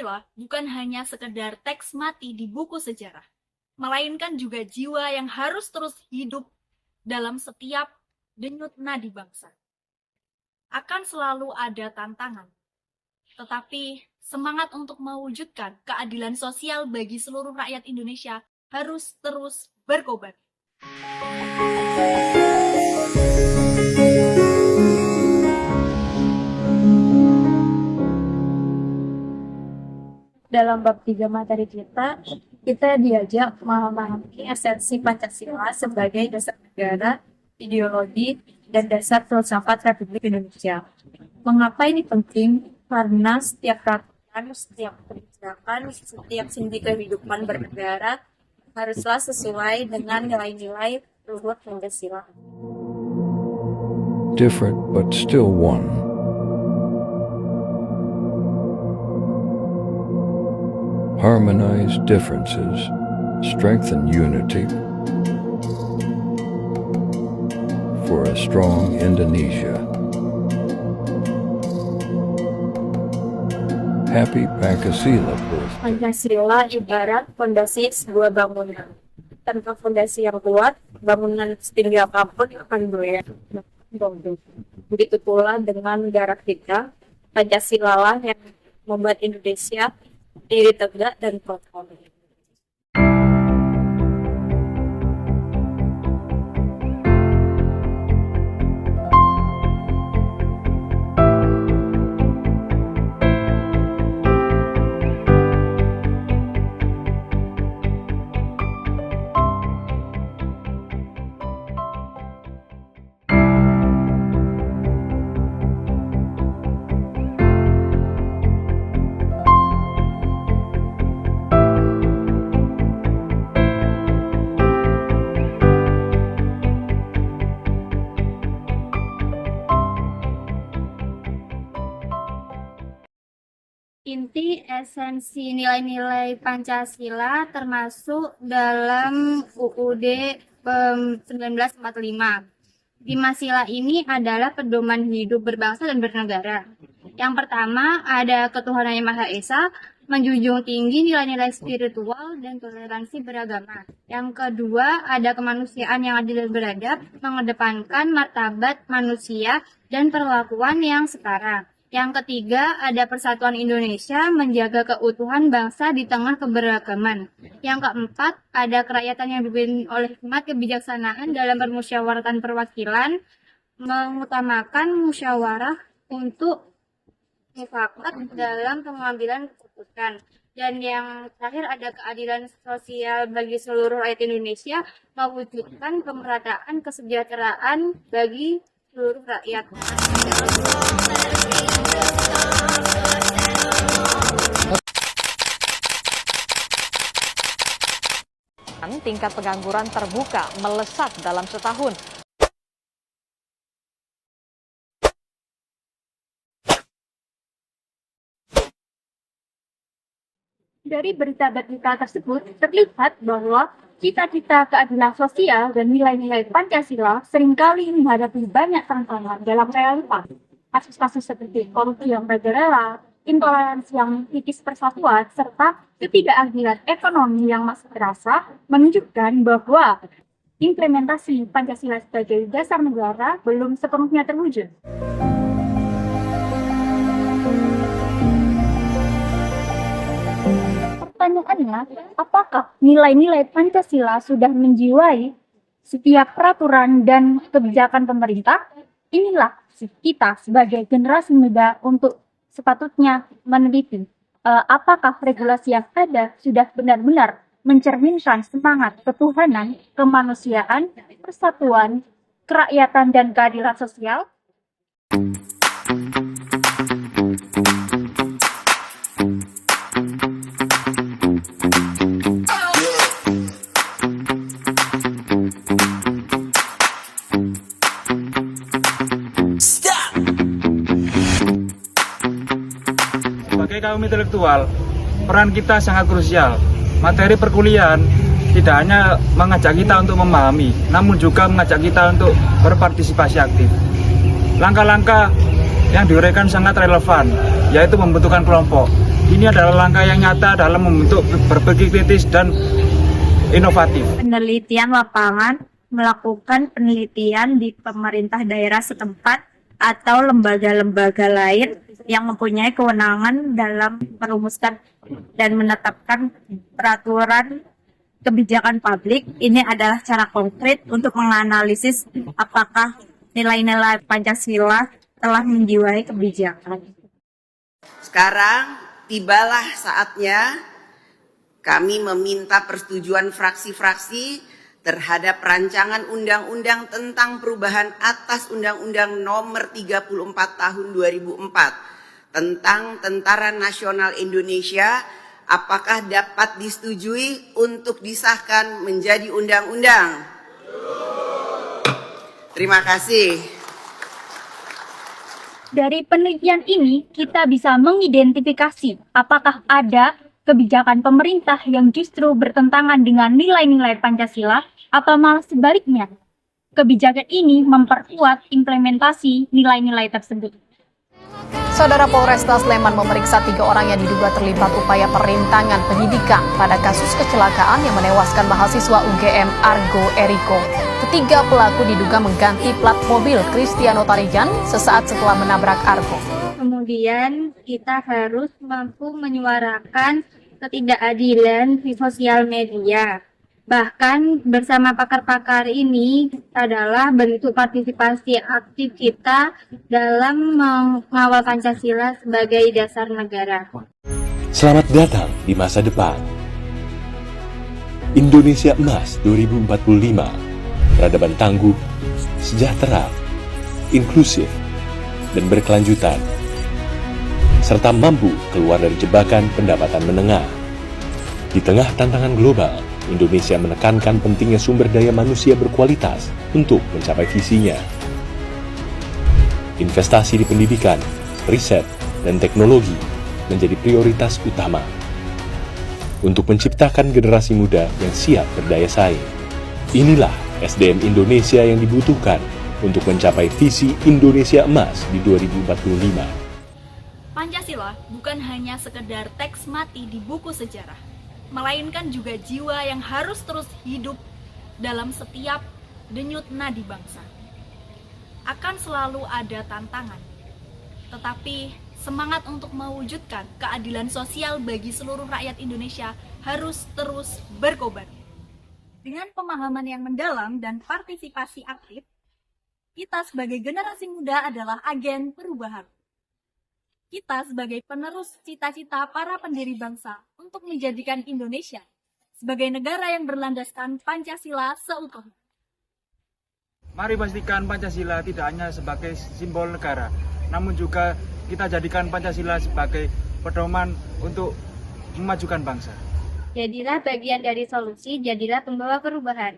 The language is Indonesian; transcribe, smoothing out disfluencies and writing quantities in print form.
Pancasila bukan hanya sekedar teks mati di buku sejarah, melainkan juga jiwa yang harus terus hidup dalam setiap denyut nadi bangsa. Akan selalu ada tantangan, tetapi semangat untuk mewujudkan keadilan sosial bagi seluruh rakyat Indonesia harus terus berkobar. Dalam bab 3 materi kita diajak memahami esensi Pancasila sebagai dasar negara, ideologi, dan dasar filsafat Republik Indonesia. Mengapa ini penting? Karena setiap peraturan, setiap kebijakan, setiap sendi kehidupan bernegara haruslah sesuai dengan nilai-nilai luhur Pancasila. Different but still one. Harmonize differences, strengthen unity for a strong Indonesia. Happy Pancasila birthday. Pancasila ibarat fondasi sebuah bangunan. Tanpa fondasi yang kuat, bangunan setinggi apapun akan goyah. Begitu pula dengan negara kita, Pancasila lah yang membuat Indonesia diri tegak dan kokoh. Inti esensi nilai-nilai Pancasila termasuk dalam UUD 1945. 5 sila ini adalah pedoman hidup berbangsa dan bernegara. Yang pertama ada ketuhanan yang Maha Esa, menjunjung tinggi nilai-nilai spiritual dan toleransi beragama. Yang kedua ada kemanusiaan yang adil dan beradab, mengedepankan martabat manusia dan perlakuan yang setara. Yang ketiga, ada persatuan Indonesia menjaga keutuhan bangsa di tengah keberagaman. Yang keempat, ada kerakyatan yang dipimpin oleh hikmat kebijaksanaan dalam permusyawaratan perwakilan, mengutamakan musyawarah untuk mufakat dalam pengambilan keputusan. Dan yang terakhir ada keadilan sosial bagi seluruh rakyat Indonesia, mewujudkan pemerataan kesejahteraan bagi seluruh rakyat. Tingkat pengangguran terbuka melesat dalam setahun. Dari berita-berita tersebut terlihat bahwa cita-cita keadilan sosial dan nilai-nilai Pancasila seringkali menghadapi banyak tantangan dalam realita. Kasus-kasus seperti korupsi yang merajalela, intoleransi yang kikis persatuan, serta ketidakadilan ekonomi yang masih terasa menunjukkan bahwa implementasi Pancasila sebagai dasar negara belum sepenuhnya terwujud. Pertanyaannya, apakah nilai-nilai Pancasila sudah menjiwai setiap peraturan dan kebijakan pemerintah? Inilah kita sebagai generasi muda untuk sepatutnya meneliti apakah regulasi yang ada sudah benar-benar mencerminkan semangat ketuhanan, kemanusiaan, persatuan, kerakyatan, dan keadilan sosial. Sebagai kaum intelektual, peran kita sangat krusial. Materi perkuliahan tidak hanya mengajak kita untuk memahami, namun juga mengajak kita untuk berpartisipasi aktif. Langkah-langkah yang diuraikan sangat relevan yaitu membentukkan kelompok. Ini adalah langkah yang nyata dalam membentuk berpikir kritis dan inovatif. Penelitian lapangan melakukan penelitian di pemerintah daerah setempat atau lembaga-lembaga lain yang mempunyai kewenangan dalam merumuskan dan menetapkan peraturan kebijakan publik. Ini adalah cara konkret untuk menganalisis apakah nilai-nilai Pancasila telah menjiwai kebijakan. Sekarang tibalah saatnya kami meminta persetujuan fraksi-fraksi terhadap rancangan undang-undang tentang perubahan atas Undang-Undang Nomor 34 Tahun 2004 tentang Tentara Nasional Indonesia. Apakah dapat disetujui untuk disahkan menjadi undang-undang? Terima kasih. Dari penelitian ini, kita bisa mengidentifikasi apakah ada kebijakan pemerintah yang justru bertentangan dengan nilai-nilai Pancasila atau malah sebaliknya. Kebijakan ini memperkuat implementasi nilai-nilai tersebut. Saudara Polresta Sleman memeriksa 3 orang yang diduga terlibat upaya perintangan penyidikan pada kasus kecelakaan yang menewaskan mahasiswa UGM Argo Eriko. Ketiga pelaku diduga mengganti plat mobil Cristiano Tarijan sesaat setelah menabrak Argo. Kemudian kita harus mampu menyuarakan ketidakadilan di sosial media. Bahkan bersama pakar-pakar ini adalah bentuk partisipasi aktif kita dalam mengawal Pancasila sebagai dasar negara. Selamat datang di masa depan. Indonesia Emas 2045. Peradaban tangguh, sejahtera, inklusif, dan berkelanjutan, serta mampu keluar dari jebakan pendapatan menengah. Di tengah tantangan global, Indonesia menekankan pentingnya sumber daya manusia berkualitas untuk mencapai visinya. Investasi di pendidikan, riset, dan teknologi menjadi prioritas utama untuk menciptakan generasi muda yang siap berdaya saing. Inilah SDM Indonesia yang dibutuhkan untuk mencapai visi Indonesia Emas di 2045. Pancasila bukan hanya sekedar teks mati di buku sejarah, melainkan juga jiwa yang harus terus hidup dalam setiap denyut nadi bangsa. Akan selalu ada tantangan, tetapi semangat untuk mewujudkan keadilan sosial bagi seluruh rakyat Indonesia harus terus berkobar. Dengan pemahaman yang mendalam dan partisipasi aktif, kita sebagai generasi muda adalah agen perubahan. Kita sebagai penerus cita-cita para pendiri bangsa untuk menjadikan Indonesia sebagai negara yang berlandaskan Pancasila seutuhnya. Mari pastikan Pancasila tidak hanya sebagai simbol negara, namun juga kita jadikan Pancasila sebagai pedoman untuk memajukan bangsa. Jadilah bagian dari solusi, jadilah pembawa perubahan.